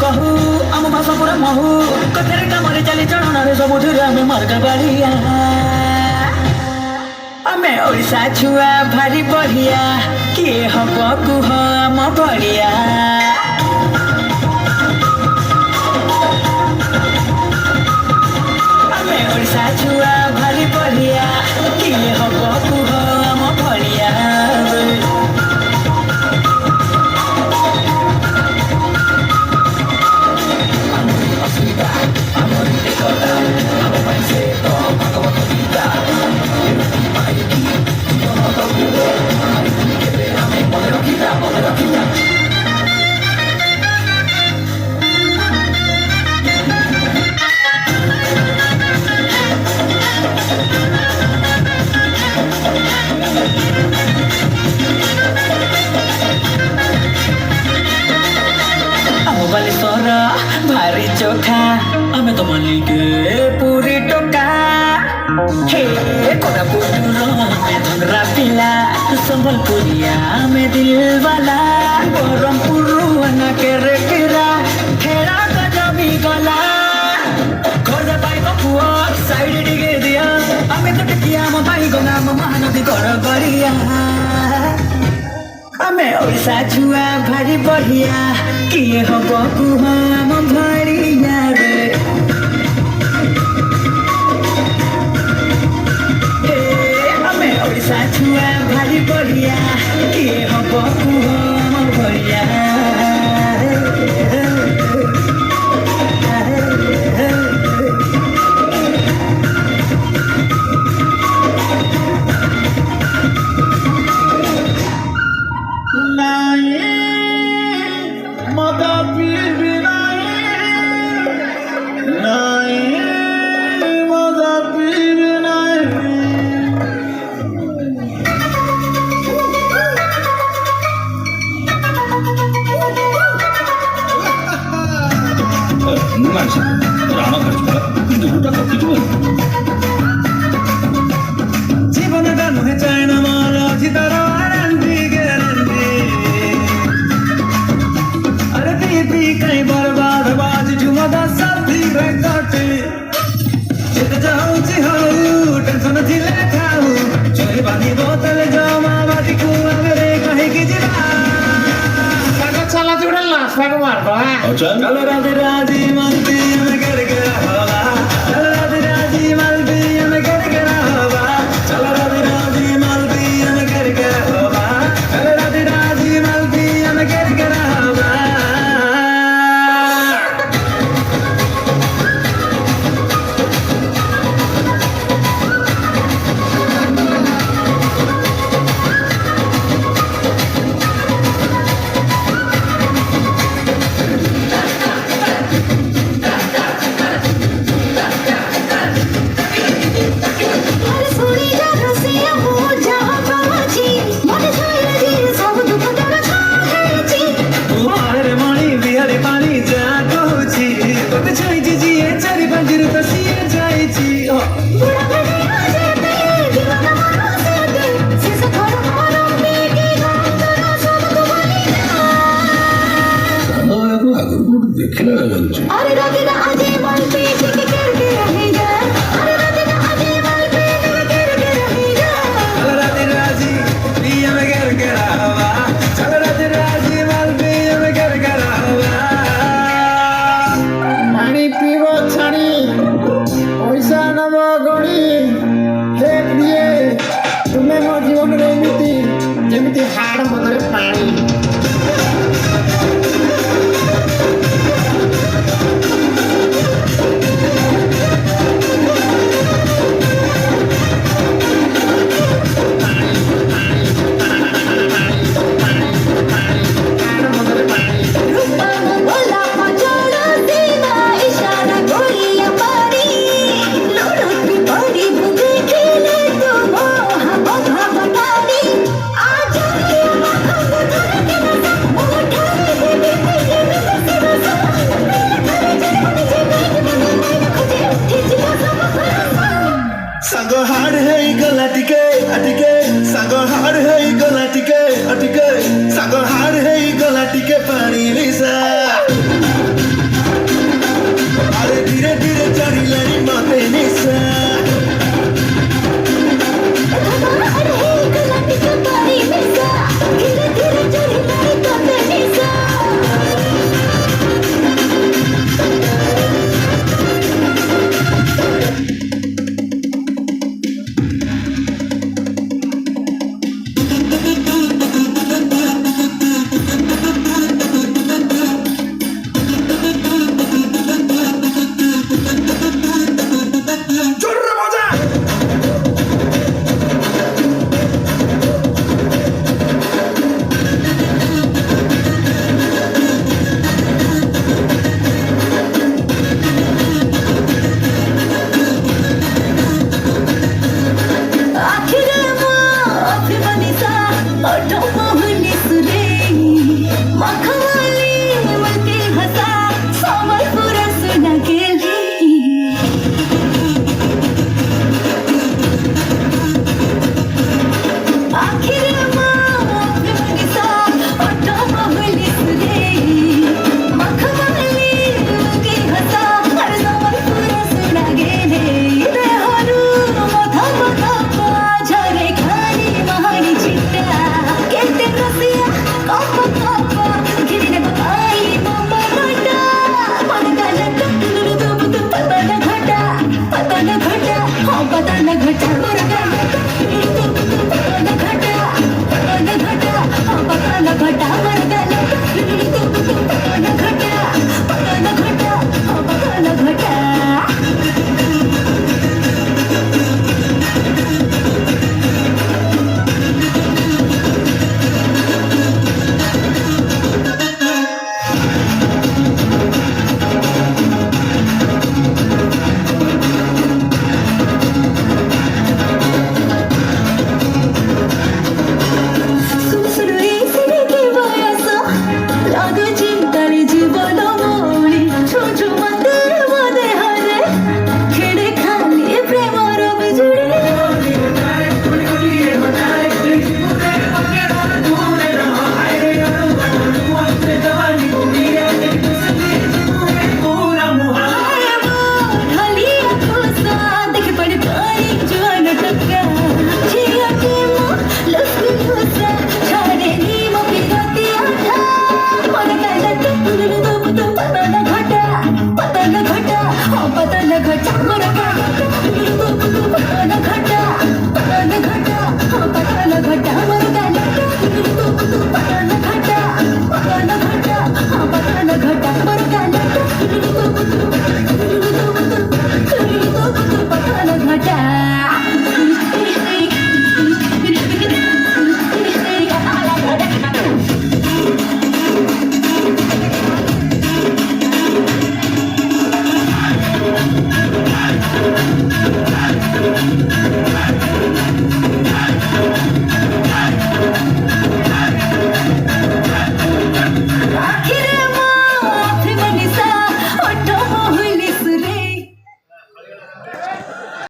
कहू आम भाषा पूरा महू कथारे कामरे चली चलण सबुठे आम मार्गा बाड़िया आमे ओडिशा छुआ भारी बढ़िया किए हम कुह आम बढ़िया आमे ओडिशा छुआ भारी बढ़िया किए हम कुह आम बढ़िया भारी चोखा आमे तो मालिके पूरी टोका हे कोरापुटुर में धनरा पिला संबलपुरिया में दिल वाला बरमपुर ना के रेकिरा खेड़ा गजबी गला खोजा पाई बपुआ साइड डिगे दिया आमे तो टिकिया म पाई गना म महानदी कर गरिया आमे ओडिशा छुआ भारी बढ़िया किए हम कुह आम बढ़िया रे आमे ओडिशा छुआ भारी बढ़िया किए हम कुह आम बढ़िया जीवन नुहे चाइना माल जितार अरे दीदी कहीं बर्बाद बाज झुमदा साथी रे काटे जित जाऊँ हूँ टेंशन थिले खाऊ चोरी बांधी बोतल जमा बाटी कुआ मेरे कहीं की जिला चला जुड़ा लाश को मार दो चलो राधे राधे मानती मैं कर गया हवा चलो राधे राधे मालती मैं कर गया हवा चलो राधे राधे मालती मैं कर गया हवा चलो राधे राधे मालती मैं कर गया हवा देखिला अरे राधे राधे